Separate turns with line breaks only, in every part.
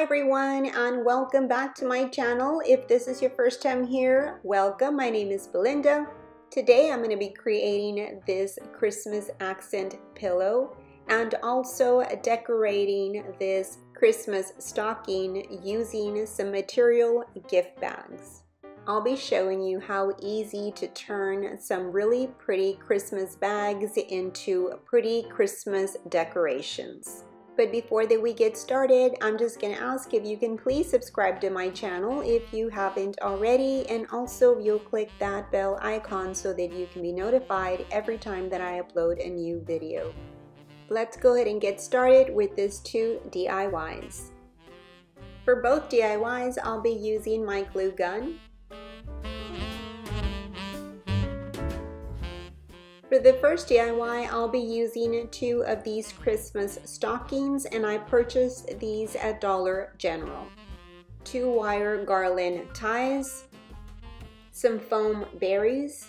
everyone, and welcome back to my channel. If this is your first time here, welcome. My name is Belinda. Today I'm going to be creating this Christmas accent pillow and also decorating this Christmas stocking using some material gift bags. I'll be showing you how easy to turn some really pretty Christmas bags into pretty Christmas decorations. But before we get started, I'm just going to ask if you can please subscribe to my channel if you haven't already, and also you'll click that bell icon so that you can be notified every time that I upload a new video. Let's go ahead and get started with these two DIYs. For both DIYs, I'll be using my glue gun. For the first DIY, I'll be using two of these Christmas stockings, and I purchased these at Dollar General. 2 wire garland ties, some foam berries.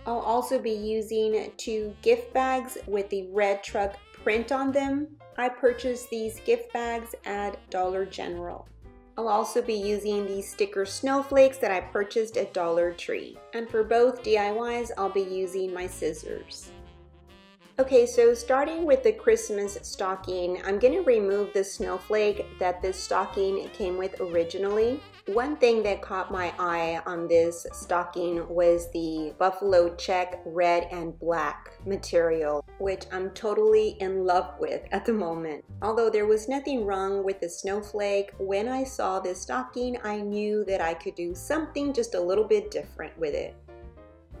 I'll also be using 2 gift bags with the red truck print on them. I purchased these gift bags at Dollar General. I'll also be using these sticker snowflakes that I purchased at Dollar Tree. And for both DIYs, I'll be using my scissors. Okay, so starting with the Christmas stocking, I'm going to remove the snowflake that this stocking came with originally. One thing that caught my eye on this stocking was the buffalo check red and black material, which I'm totally in love with at the moment. Although there was nothing wrong with the snowflake, when I saw this stocking, I knew that I could do something just a little bit different with it.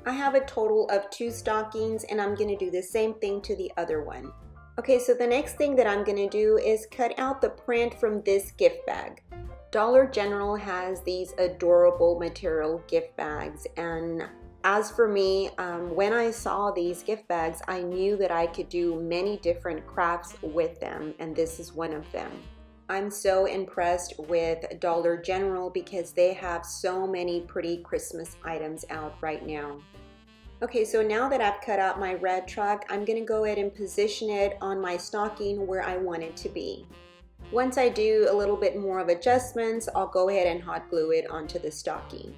I have a total of 2 stockings, and I'm going to do the same thing to the other one. Okay, so the next thing that I'm going to do is cut out the print from this gift bag. Dollar General has these adorable material gift bags, and as for me, when I saw these gift bags, I knew that I could do many different crafts with them, and this is one of them. I'm so impressed with Dollar General because they have so many pretty Christmas items out right now. Okay, so now that I've cut out my red truck, I'm going to go ahead and position it on my stocking where I want it to be. Once I do a little bit more of adjustments, I'll go ahead and hot glue it onto the stocking.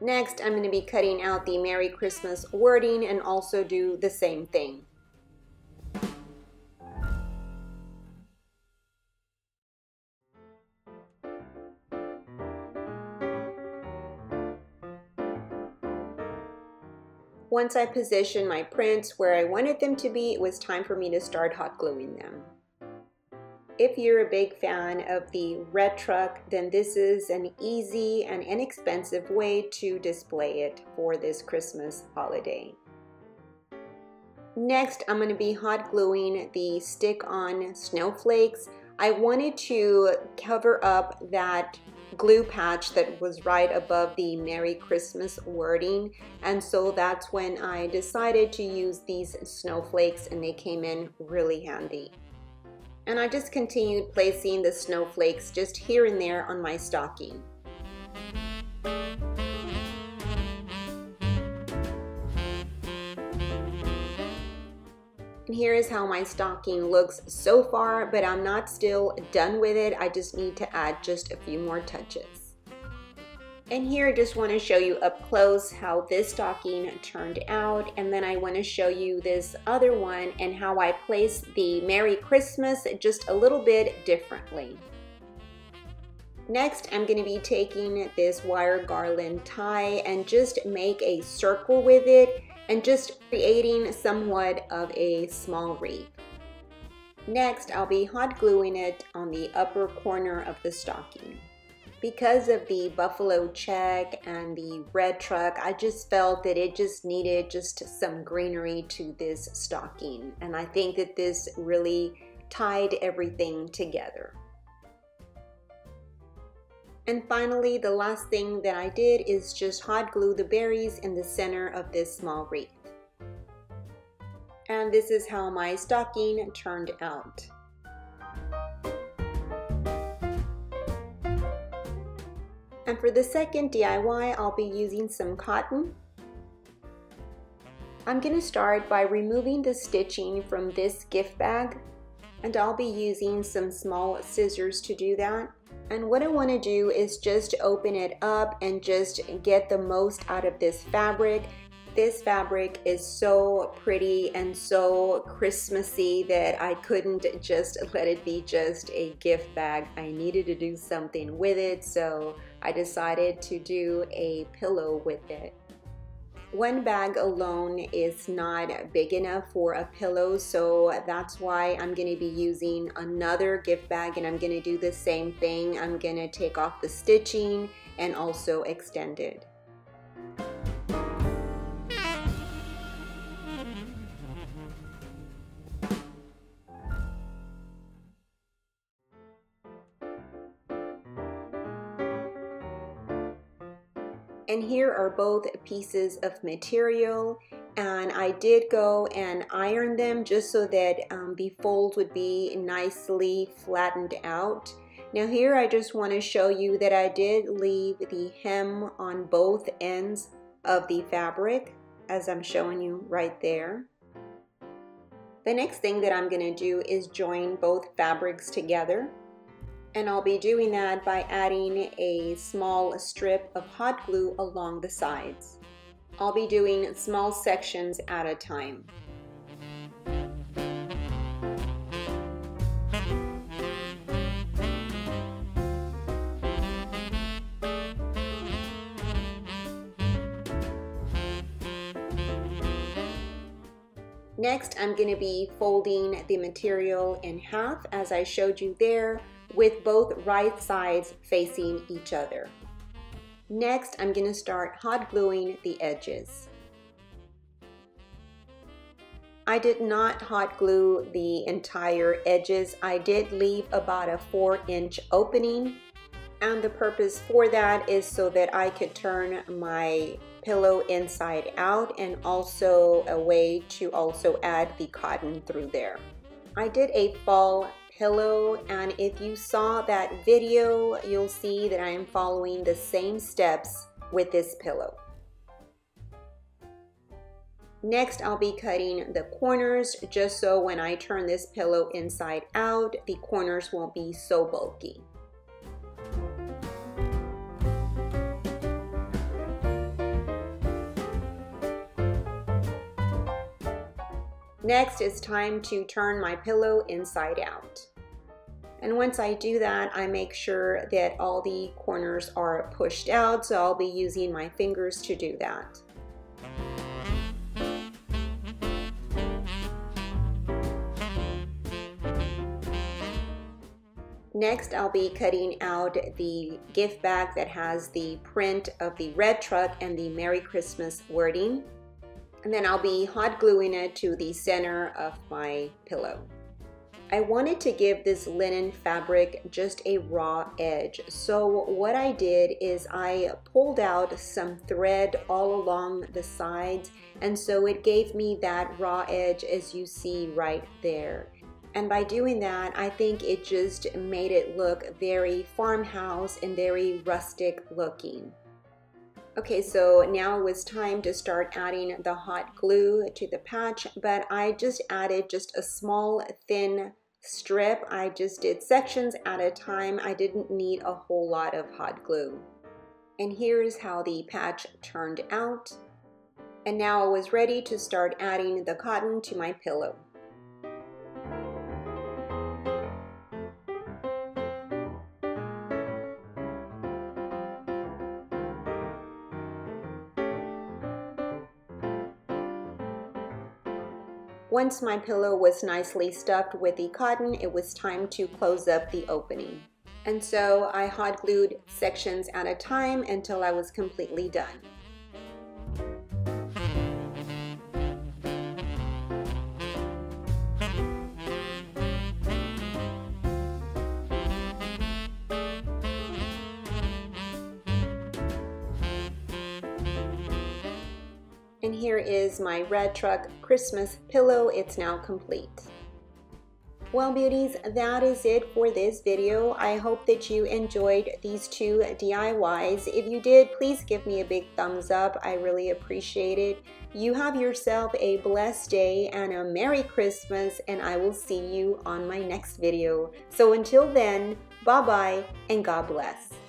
Next, I'm going to be cutting out the Merry Christmas wording and also do the same thing. Once I positioned my prints where I wanted them to be, it was time for me to start hot gluing them. If you're a big fan of the red truck, then this is an easy and inexpensive way to display it for this Christmas holiday. Next, I'm going to be hot gluing the stick-on snowflakes. I wanted to cover up that glue patch that was right above the Merry Christmas wording, and so that's when I decided to use these snowflakes, and they came in really handy. And I just continued placing the snowflakes just here and there on my stocking. And here is how my stocking looks so far, but I'm not still done with it. I just need to add just a few more touches. And here I just want to show you up close how this stocking turned out, and then I want to show you this other one and how I placed the Merry Christmas just a little bit differently. Next, I'm going to be taking this wire garland tie and just make a circle with it and just creating somewhat of a small wreath. Next, I'll be hot gluing it on the upper corner of the stocking. Because of the buffalo check and the red truck, I just felt that it just needed just some greenery to this stocking, and I think that this really tied everything together. And finally, the last thing that I did is just hot glue the berries in the center of this small wreath. And this is how my stocking turned out. And for the second DIY, I'll be using some cotton. I'm going to start by removing the stitching from this gift bag, and I'll be using some small scissors to do that. And what I want to do is just open it up and just get the most out of this fabric. This fabric is so pretty and so Christmassy that I couldn't just let it be just a gift bag. I needed to do something with it, so I decided to do a pillow with it. One bag alone is not big enough for a pillow, so that's why I'm going to be using another gift bag, and I'm going to do the same thing. I'm going to take off the stitching and also extend it. And here are both pieces of material, and I did go and iron them just so that the folds would be nicely flattened out. Now here I just want to show you that I did leave the hem on both ends of the fabric, as I'm showing you right there. The next thing that I'm going to do is join both fabrics together. And I'll be doing that by adding a small strip of hot glue along the sides. I'll be doing small sections at a time. Next, I'm going to be folding the material in half, as I showed you there, with both right sides facing each other. Next, I'm going to start hot gluing the edges. I did not hot glue the entire edges. I did leave about a 4-inch opening, and the purpose for that is so that I could turn my pillow inside out, and also a way to also add the cotton through there. I did a fall pillow, and if you saw that video, you'll see that I am following the same steps with this pillow. Next, I'll be cutting the corners just so when I turn this pillow inside out, the corners won't be so bulky. Next, it's time to turn my pillow inside out. And once I do that, I make sure that all the corners are pushed out, so I'll be using my fingers to do that. Next, I'll be cutting out the gift bag that has the print of the red truck and the Merry Christmas wording. And then I'll be hot gluing it to the center of my pillow. I wanted to give this linen fabric just a raw edge. So what I did is I pulled out some thread all along the sides, and so it gave me that raw edge as you see right there. And by doing that, I think it just made it look very farmhouse and very rustic looking. Okay, so now it was time to start adding the hot glue to the patch, but I just added just a small thin strip. I just did sections at a time. I didn't need a whole lot of hot glue. And here's how the patch turned out. And now I was ready to start adding the cotton to my pillow. Once my pillow was nicely stuffed with the cotton, it was time to close up the opening. And so I hot glued sections at a time until I was completely done. And here is my red truck Christmas pillow. It's now complete. Well, beauties, that is it for this video. I hope that you enjoyed these 2 DIYs. If you did, please give me a big thumbs up. I really appreciate it. You have yourself a blessed day and a Merry Christmas, and I will see you on my next video. So until then, bye-bye and God bless.